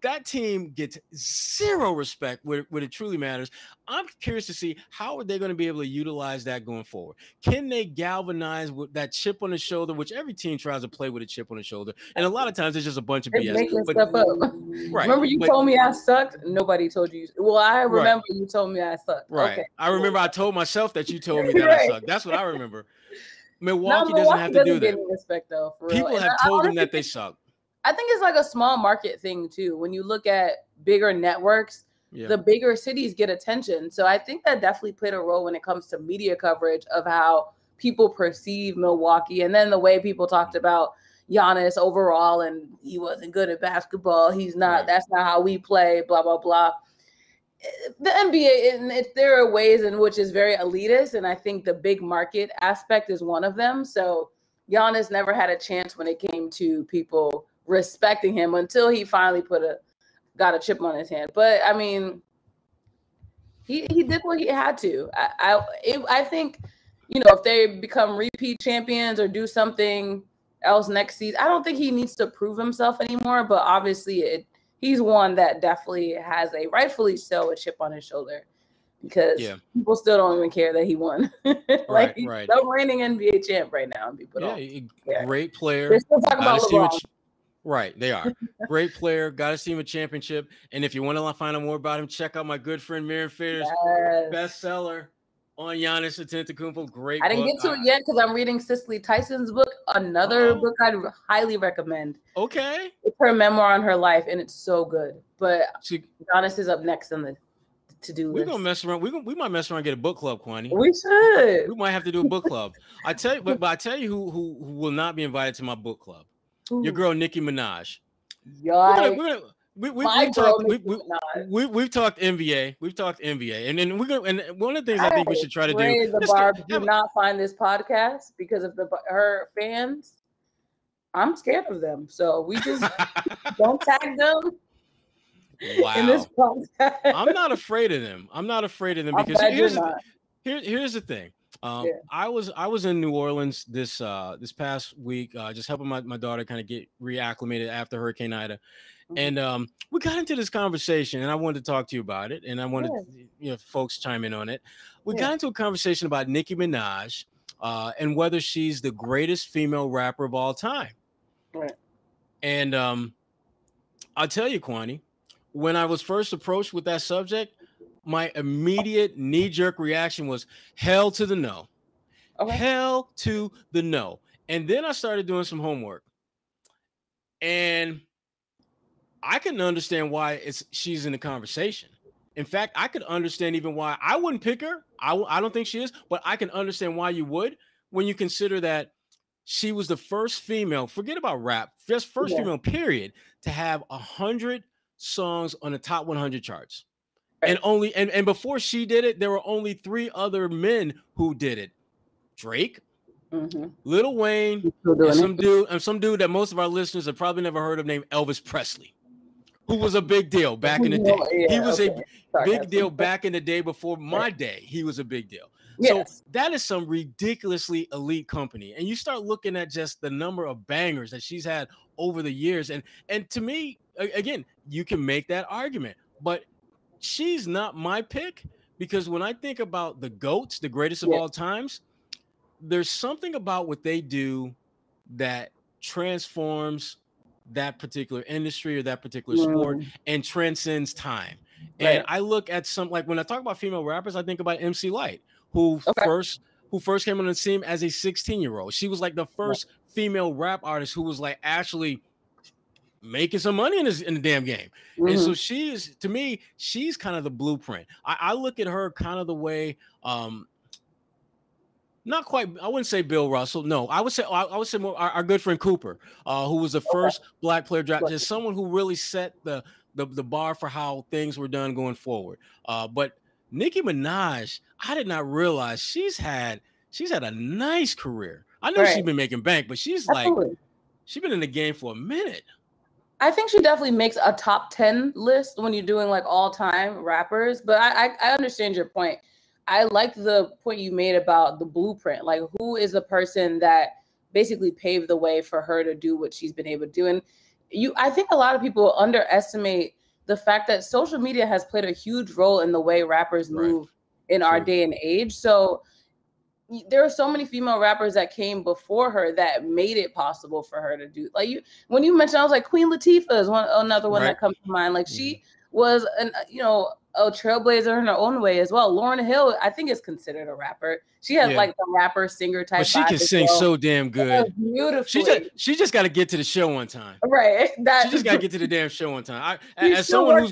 that team gets zero respect where it truly matters. I'm curious to see how are they going to be able to utilize that going forward. Can they galvanize with that chip on the shoulder, which every team tries to play with a chip on the shoulder, and a lot of times it's just a bunch of BS. Making stuff up. Right. Remember you told me I sucked? Nobody told you. Well, I remember you told me I sucked. Right. Okay. I remember I told myself that you told me that I sucked. That's what I remember. Milwaukee doesn't have to do that. Respect, though, for people real. have told them that they suck. I think it's like a small market thing too. When you look at bigger networks, the bigger cities get attention. So I think that definitely played a role when it comes to media coverage of how people perceive Milwaukee. And then the way people talked about Giannis overall, and he wasn't good at basketball. He's not, right. That's not how we play, blah, blah, blah. The NBA, and there are ways in which it's very elitist. And I think the big market aspect is one of them. So Giannis never had a chance when it came to people respecting him until he finally got a chip on his hand. But I mean, he did what he had to. I think, if they become repeat champions or do something else next season, I don't think he needs to prove himself anymore. But obviously, he's one that definitely has rightfully so, a chip on his shoulder because people still don't even care that he won. Right. He's the reigning NBA champ right now. And people great player. They're still talking about LeBron. Right, they are. Great player, got to see him a championship. And if you want to find out more about him, check out my good friend Miriam Fader's bestseller on Giannis Antetokounmpo. Great I didn't get to it yet because I'm reading Cicely Tyson's book, another book I'd highly recommend. Okay. It's her memoir on her life, and it's so good. But Giannis is up next on the to-do list. We're going to mess around. We might mess around and get a book club, Kwani. We should. We might have to do a book club. I tell you, but I tell you who will not be invited to my book club. Your girl Nicki Minaj. We've talked NBA. We've talked NBA, and then and one of the things I think we should try to do. The Barbs do not find this podcast because of her fans. I'm scared of them, so we just don't tag them. Wow. In this podcast. I'm not afraid of them. Because here's the thing. I was in New Orleans this past week, just helping my daughter kind of get reacclimated after Hurricane Ida, and we got into this conversation, and I wanted to talk to you about it, and I wanted folks chime in on it. We got into a conversation about Nicki Minaj and whether she's the greatest female rapper of all time. Right. And I'll tell you, Kwani, when I was first approached with that subject, my immediate knee-jerk reaction was hell to the no. Okay. Hell to the no. And then I started doing some homework. And I can understand why she's in the conversation. In fact, I could understand even why I wouldn't pick her. I don't think she is, but I can understand why you would when you consider that she was the first female, forget about rap, just first female period, to have 100 songs on the top 100 charts. Right. And before she did it, there were only 3 other men who did it. Drake, Lil Wayne, and some dude that most of our listeners have probably never heard of named Elvis Presley, who was a big deal back in the day. He was a big deal back in the day before my day. He was a big deal. Yes. So that is some ridiculously elite company. And you start looking at just the number of bangers that she's had over the years. And to me, again, you can make that argument. But she's not my pick because when I think about the GOATs, the greatest of all times, there's something about what they do that transforms that particular industry or that particular sport and transcends time. And I look at some, like when I talk about female rappers, I think about MC Lyte, who first came on the scene as a 16-year-old. She was like the first female rap artist who was like actually making some money in the damn game. And so to me, she's kind of the blueprint. I look at her kind of the way, not quite, I wouldn't say Bill Russell. No, I would say more our good friend Cooper, who was the first black player draft, just someone who really set the bar for how things were done going forward. But Nicki Minaj, I did not realize she's had a nice career. I know she's been making bank, but she's been in the game for a minute. I think she definitely makes a top 10 list when you're doing like all time rappers. But I understand your point. I like the point you made about the blueprint. Like, who is the person that basically paved the way for her to do what she's been able to do? And I think a lot of people underestimate the fact that social media has played a huge role in the way rappers move in our day and age. So there are so many female rappers that came before her that made it possible for her to do. Like when you mentioned, I was like, Queen Latifah is another one that comes to mind. Like she was a trailblazer in her own way as well. Lauryn Hill, I think, is considered a rapper. She has like the rapper singer type. But she can sing so damn good. Beautiful. She just got to get to the show one time. Right. She just got to get to the damn show one time. As someone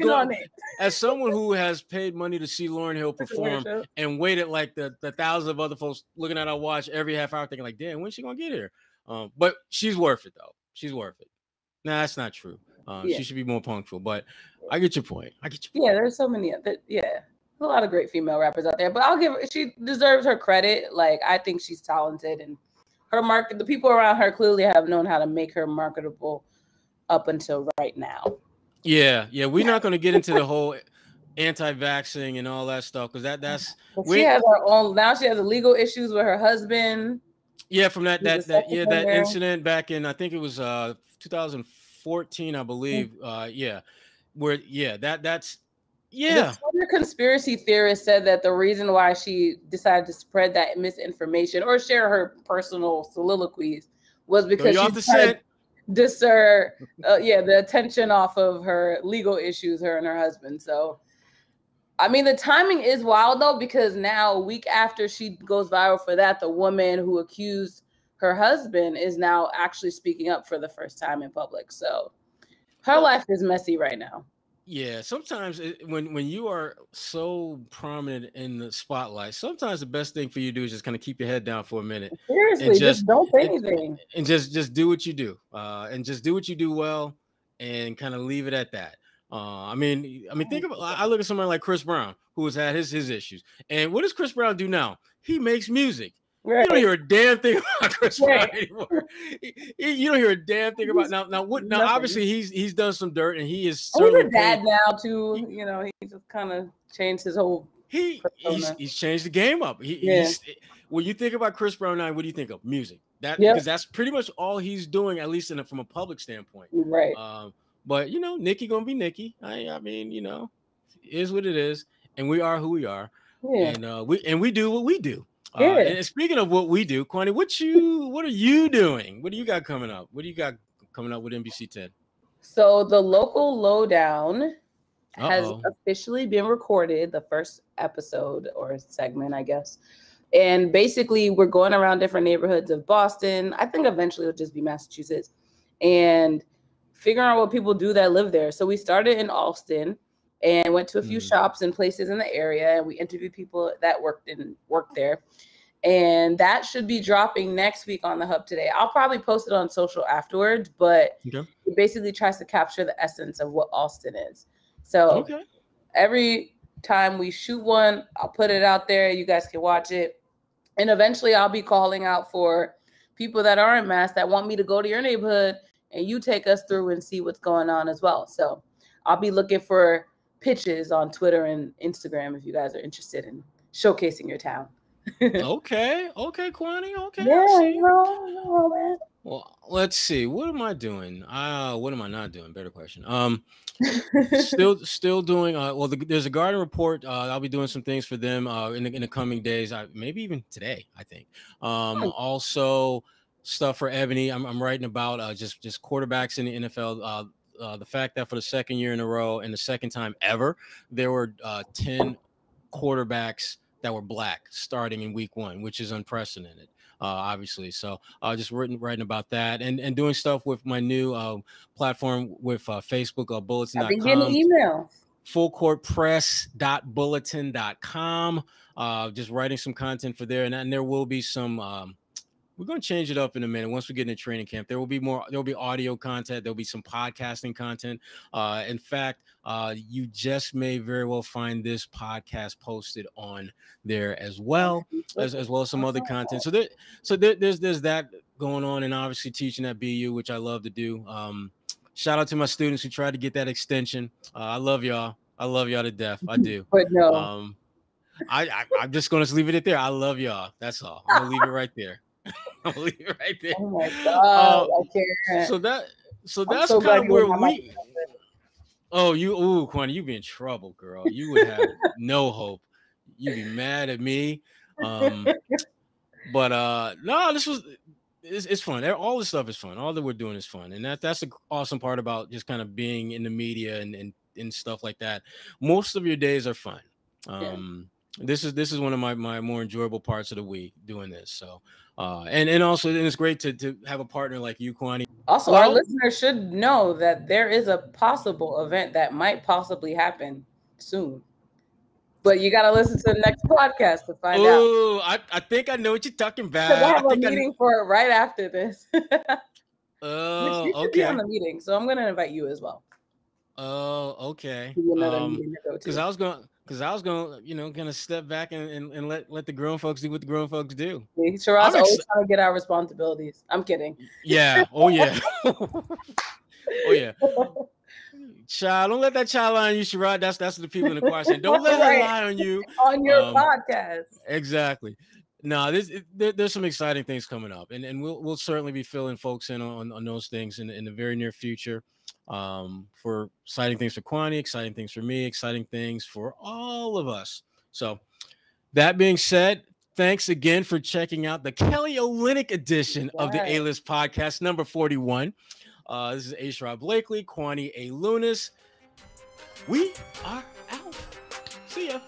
who has paid money to see Lauryn Hill perform and waited like the thousands of other folks looking at our watch every half hour, thinking like, damn, when's she gonna get here? But she's worth it though. She's worth it. Nah, that's not true. She should be more punctual, but I get your point. Yeah, there's so many. A lot of great female rappers out there, but she deserves her credit. Like, I think she's talented, and the people around her clearly have known how to make her marketable up until right now. Yeah. We're not going to get into the whole anti-vaxxing and all that stuff because that's. She has her own. Now she has legal issues with her husband. Yeah, from that incident back in, I think it was 2014, I believe. The other conspiracy theorist said that the reason why she decided to spread that misinformation or share her personal soliloquies was because she tried to discern the attention off of her legal issues, her and her husband. So I mean, the timing is wild though, because now a week after she goes viral for that, the woman who accused her husband is now actually speaking up for the first time in public. So her life is messy right now. Yeah, sometimes when you are so prominent in the spotlight, sometimes the best thing for you to do is just kind of keep your head down for a minute. Seriously, just don't say anything. And just do what you do. And just do what you do well and kind of leave it at that. I mean, I look at somebody like Chris Brown, who has had his issues. And what does Chris Brown do now? He makes music. Right. You don't hear a damn thing about Chris Brown anymore. You don't hear a damn thing about now. Now, obviously, he's done some dirt, and he is. He's a dad now too. He just kind of changed his whole. He's changed the game up. When you think about Chris Brown now, what do you think of? Music. Because that's pretty much all he's doing, at least from a public standpoint. Right. But Nicki gonna be Nicki. I mean, it is what it is, and we are who we are. Yeah. And we do what we do. And speaking of what we do, Kwani, what are you doing? What do you got coming up? What do you got coming up with NBC 10? So the local lowdown has officially been recorded, the first episode or segment, I guess. And basically, we're going around different neighborhoods of Boston. I think eventually it'll just be Massachusetts. And figuring out what people do that live there. So we started in Alston and went to a few shops and places in the area. And we interviewed people that worked there. And that should be dropping next week on the Hub today. I'll probably post it on social afterwards, but it basically tries to capture the essence of what Alston is. So every time we shoot one, I'll put it out there. You guys can watch it. And eventually I'll be calling out for people that are in Mass that want me to go to your neighborhood and you take us through and see what's going on as well. So I'll be looking for pitches on Twitter and Instagram if you guys are interested in showcasing your town. Okay, Kwani. Okay. Yeah, well, let's see. What am I doing? What am I not doing? Better question. Still doing. There's a garden report. I'll be doing some things for them in the coming days. Maybe even today. I think. Also stuff for Ebony. I'm writing about just quarterbacks in the NFL. The fact that for the second year in a row and the second time ever, there were 10 quarterbacks that were Black starting in week 1, which is unprecedented, obviously. So just writing about that and doing stuff with my new platform with Facebook, bulletin.com. I've been getting emails. fullcourtpress.bulletin.com. Just writing some content for there. And there will be some we're going to change it up in a minute. Once we get into training camp, there will be audio content. There'll be some podcasting content. In fact, you just may very well find this podcast posted on there as well as some other content. So there's that going on, and obviously teaching at BU, which I love to do. Shout out to my students who tried to get that extension. I love y'all. I love y'all to death. I do. But no, I'm just going to leave it at there. I love y'all. That's all. I'm going to leave it right there. I'm gonna leave it right there. Oh my God, I can't. So that's kind of where we. Kwani, you be in trouble, girl. You would have no hope. You'd be mad at me. No, it's fun. All this stuff is fun. All that we're doing is fun, and that's the awesome part about just kind of being in the media and stuff like that. Most of your days are fun. This is one of my more enjoyable parts of the week doing this. So, and also it's great to have a partner like you, Kwani. Also, our listeners should know that there is a possible event that might possibly happen soon. But you got to listen to the next podcast to find out. Oh, I think I know what you're talking about. I have a meeting for it right after this. Oh, you should be on the meeting, so I'm going to invite you as well. Oh, okay. Because I was going, gonna step back and let the grown folks do what the grown folks do. Sherrod's always trying to get our responsibilities. I'm kidding. Yeah. Oh yeah. Oh yeah. Child, don't let that child lie on you, Sherrod. That's the people in the choir saying, don't let her lie on you on your podcast. Exactly. No, there's some exciting things coming up, and we'll certainly be filling folks in on those things in the very near future. For exciting things for Kwani, exciting things for me, exciting things for all of us. So that being said, thanks again for checking out the Kelly Olynyk edition of the A-List podcast, number 41. This is A. Sherrod Blakely, Kwani A. Lunis. We are out. See ya.